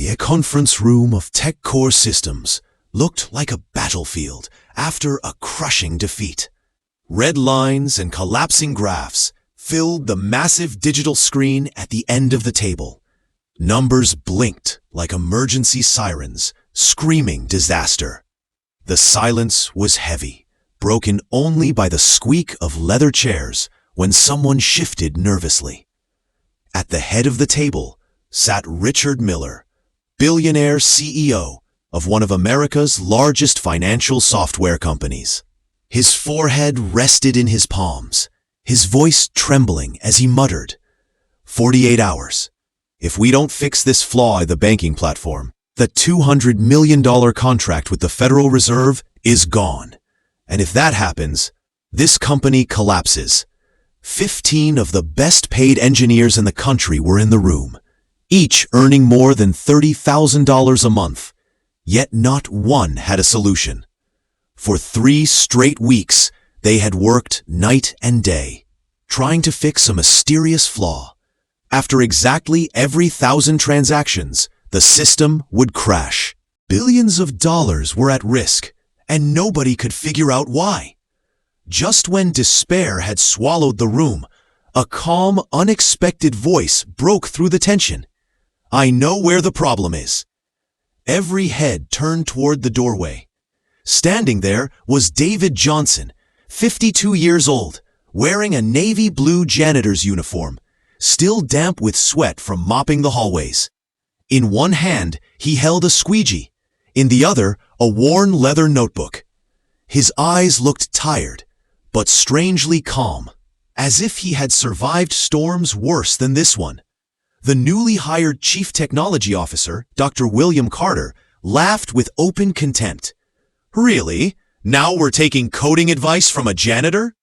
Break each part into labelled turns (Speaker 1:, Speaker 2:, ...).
Speaker 1: The conference room of TechCore Systems looked like a battlefield after a crushing defeat. Red lines and collapsing graphs filled the massive digital screen at the end of the table. Numbers blinked like emergency sirens, screaming disaster. The silence was heavy, broken only by the squeak of leather chairs when someone shifted nervously. At the head of the table sat Richard Miller, Billionaire CEO of one of America's largest financial software companies. His forehead rested in his palms, his voice trembling as he muttered, 48 hours. If we don't fix this flaw in the banking platform, the $200 million contract with the Federal Reserve is gone. And if that happens, this company collapses. 15 of the best-paid engineers in the country were in the room, each earning more than $30,000 a month, yet not one had a solution. For 3 straight weeks, they had worked night and day, trying to fix a mysterious flaw. After exactly every 1,000 transactions, the system would crash. Billions of dollars were at risk, and nobody could figure out why. Just when despair had swallowed the room, a calm, unexpected voice broke through the tension. I know where the problem is. Every head turned toward the doorway. Standing there was David Johnson, 52 years old, wearing a navy blue janitor's uniform, still damp with sweat from mopping the hallways. In one hand, he held a squeegee. In the other, a worn leather notebook. His eyes looked tired, but strangely calm, as if he had survived storms worse than this one. The newly hired Chief Technology Officer, Dr. William Carter, laughed with open contempt. Really? Now we're taking coding advice from a janitor?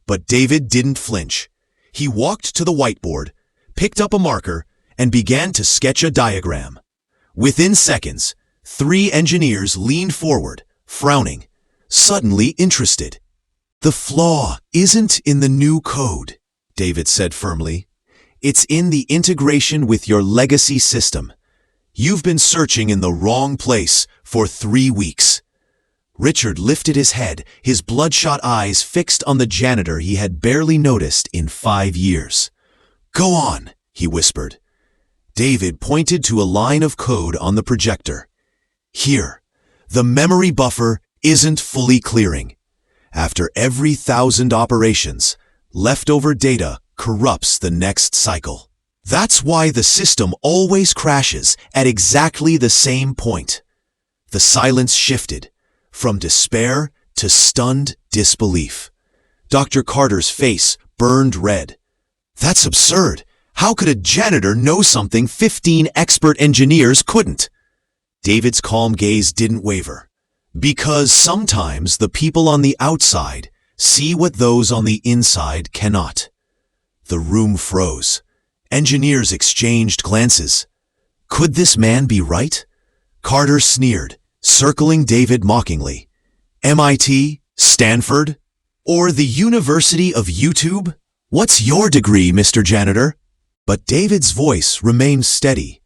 Speaker 1: But David didn't flinch. He walked to the whiteboard, picked up a marker, and began to sketch a diagram. Within seconds, 3 engineers leaned forward, frowning, suddenly interested. The flaw isn't in the new code, David said firmly. It's in the integration with your legacy system. You've been searching in the wrong place for 3 weeks. Richard lifted his head, his bloodshot eyes fixed on the janitor he had barely noticed in 5 years. Go on, he whispered. David pointed to a line of code on the projector. Here, the memory buffer isn't fully clearing. After every 1,000 operations, leftover data corrupts the next cycle. That's why the system always crashes at exactly the same point. The silence shifted from despair to stunned disbelief. Dr. Carter's face burned red. That's absurd. How could a janitor know something 15 expert engineers couldn't? David's calm gaze didn't waver. Because sometimes the people on the outside see what those on the inside cannot. The room froze. Engineers exchanged glances. Could this man be right? Carter sneered, circling David mockingly. MIT? Stanford? Or the University of YouTube? What's your degree, Mr. Janitor? But David's voice remained steady.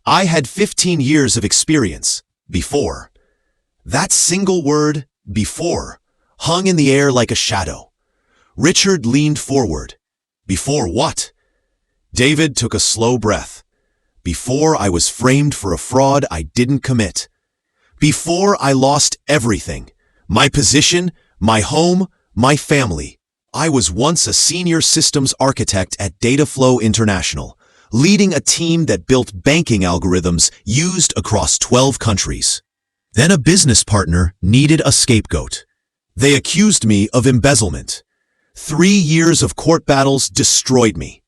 Speaker 1: I had 15 years of experience. Before. That single word, before, hung in the air like a shadow. Richard leaned forward. Before what? David took a slow breath. Before I was framed for a fraud I didn't commit. Before I lost everything. My position, my home, my family. I was once a senior systems architect at Dataflow International, leading a team that built banking algorithms used across 12 countries. Then a business partner needed a scapegoat. They accused me of embezzlement. 3 years of court battles destroyed me.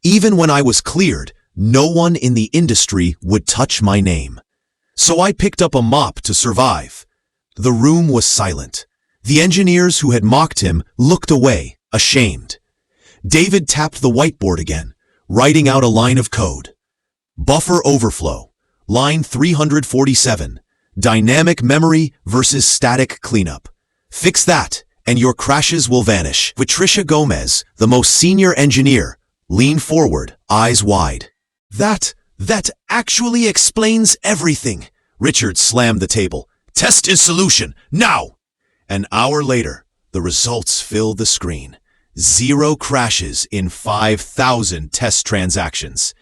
Speaker 1: Even when I was cleared, no one in the industry would touch my name. So I picked up a mop to survive. The room was silent. The engineers who had mocked him looked away, ashamed. David tapped the whiteboard again, writing out a line of code. Buffer overflow, line 347, dynamic memory versus static cleanup. Fix that, and your crashes will vanish. Patricia Gomez, the most senior engineer, leaned forward, eyes wide. That That actually explains everything. Richard slammed the table. Test his solution, now! An hour later, the results filled the screen. 0 crashes in 5,000 test transactions.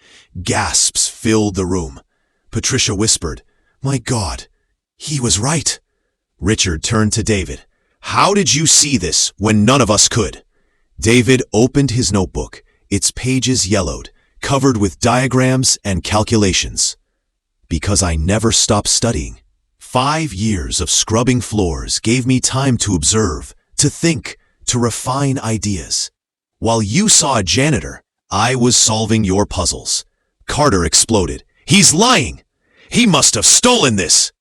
Speaker 1: Gasps filled the room. Patricia whispered, "My God, he was right." Richard turned to David. "How did you see this when none of us could?" David opened his notebook, its pages yellowed, covered with diagrams and calculations. "Because I never stopped studying. 5 years of scrubbing floors gave me time to observe, to think, to refine ideas. While you saw a janitor, I was solving your puzzles." Carter exploded. "He's lying! He must have stolen this!"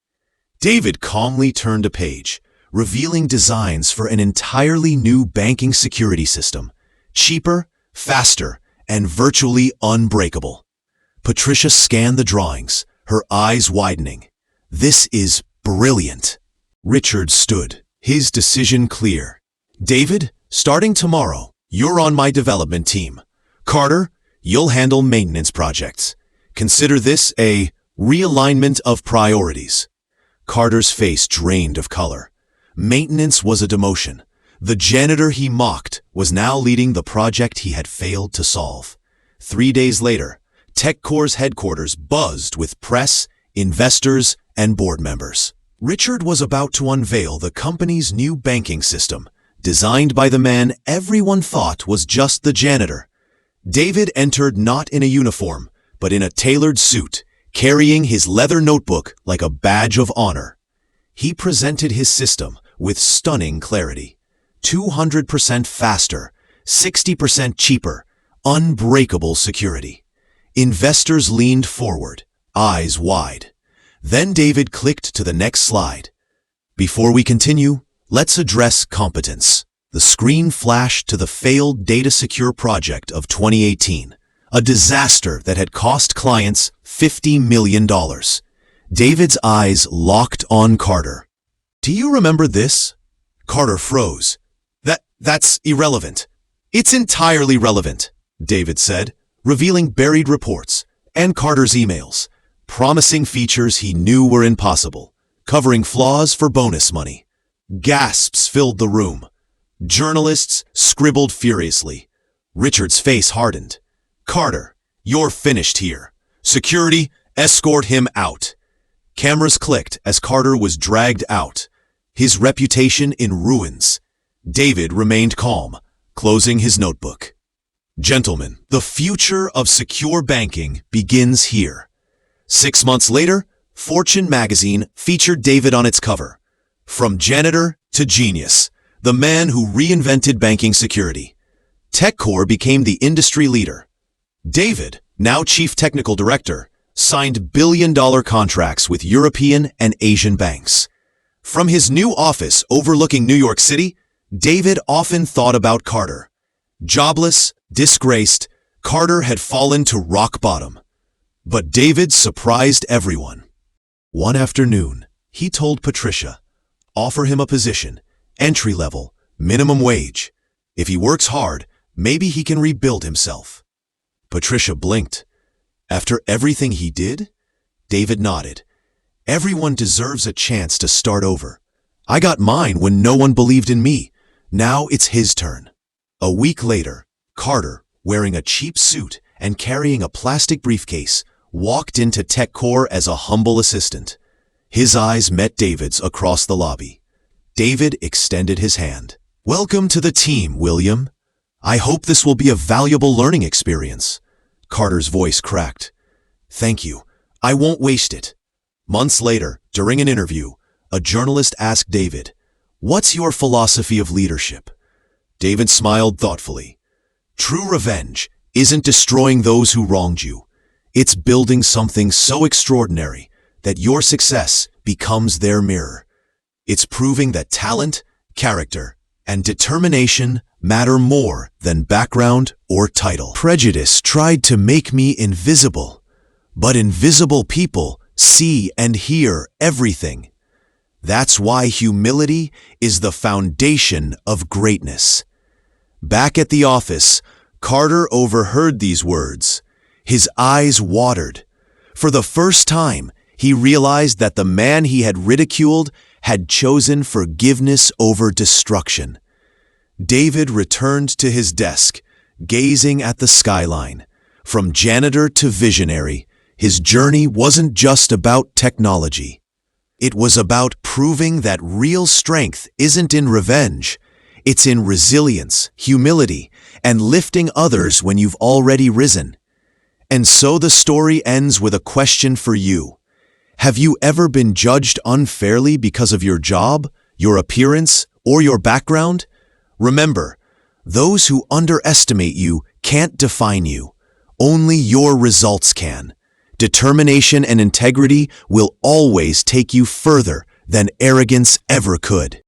Speaker 1: David calmly turned a page, revealing designs for an entirely new banking security system. Cheaper, faster, and virtually unbreakable. Patricia scanned the drawings, her eyes widening. "This is brilliant." Richard stood, his decision clear. "David, starting tomorrow, you're on my development team. Carter, you'll handle maintenance projects. Consider this a realignment of priorities." Carter's face drained of color. Maintenance was a demotion. The janitor he mocked was now leading the project he had failed to solve. 3 days later, TechCore's headquarters buzzed with press, investors, and board members. Richard was about to unveil the company's new banking system, designed by the man everyone thought was just the janitor. David entered not in a uniform, but in a tailored suit, carrying his leather notebook like a badge of honor. He presented his system with stunning clarity. 200% faster, 60% cheaper, unbreakable security. Investors leaned forward, eyes wide. Then David clicked to the next slide. "Before we continue, let's address competence." The screen flashed to the failed data secure project of 2018, a disaster that had cost clients $50 million. David's eyes locked on Carter. "Do you remember this?" Carter froze. That's irrelevant." "It's entirely relevant," David said, revealing buried reports and Carter's emails, promising features he knew were impossible, covering flaws for bonus money. Gasps filled the room. Journalists scribbled furiously. Richard's face hardened. "Carter, you're finished here. Security, escort him out." Cameras clicked as Carter was dragged out, his reputation in ruins. David remained calm, closing his notebook. "Gentlemen, the future of secure banking begins here." 6 months later, Fortune magazine featured David on its cover. From janitor to genius, the man who reinvented banking security. TechCore became the industry leader. David, now chief technical director, signed billion-dollar contracts with European and Asian banks. From his new office overlooking New York City, David often thought about Carter. Jobless, disgraced, Carter had fallen to rock bottom. But David surprised everyone. One afternoon, he told Patricia, offer him a position, entry level, minimum wage. If he works hard, maybe he can rebuild himself. Patricia blinked. After everything he did? David nodded. Everyone deserves a chance to start over. I got mine when no one believed in me. Now it's his turn. A week later, Carter, wearing a cheap suit and carrying a plastic briefcase, walked into TechCore as a humble assistant. His eyes met David's across the lobby. David extended his hand. Welcome to the team, William. I hope this will be a valuable learning experience. Carter's voice cracked. Thank you. I won't waste it. Months later, during an interview, a journalist asked David, what's your philosophy of leadership? David smiled thoughtfully. True revenge isn't destroying those who wronged you. It's building something so extraordinary that your success becomes their mirror. It's proving that talent, character, and determination matter more than background or title. Prejudice tried to make me invisible, but invisible people see and hear everything. That's why humility is the foundation of greatness. Back at the office, Carter overheard these words. His eyes watered. For the first time, he realized that the man he had ridiculed had chosen forgiveness over destruction. David returned to his desk, gazing at the skyline. From janitor to visionary, his journey wasn't just about technology. It was about proving that real strength isn't in revenge. It's in resilience, humility, and lifting others when you've already risen. And so the story ends with a question for you. Have you ever been judged unfairly because of your job, your appearance, or your background? Remember, those who underestimate you can't define you. Only your results can. Determination and integrity will always take you further than arrogance ever could.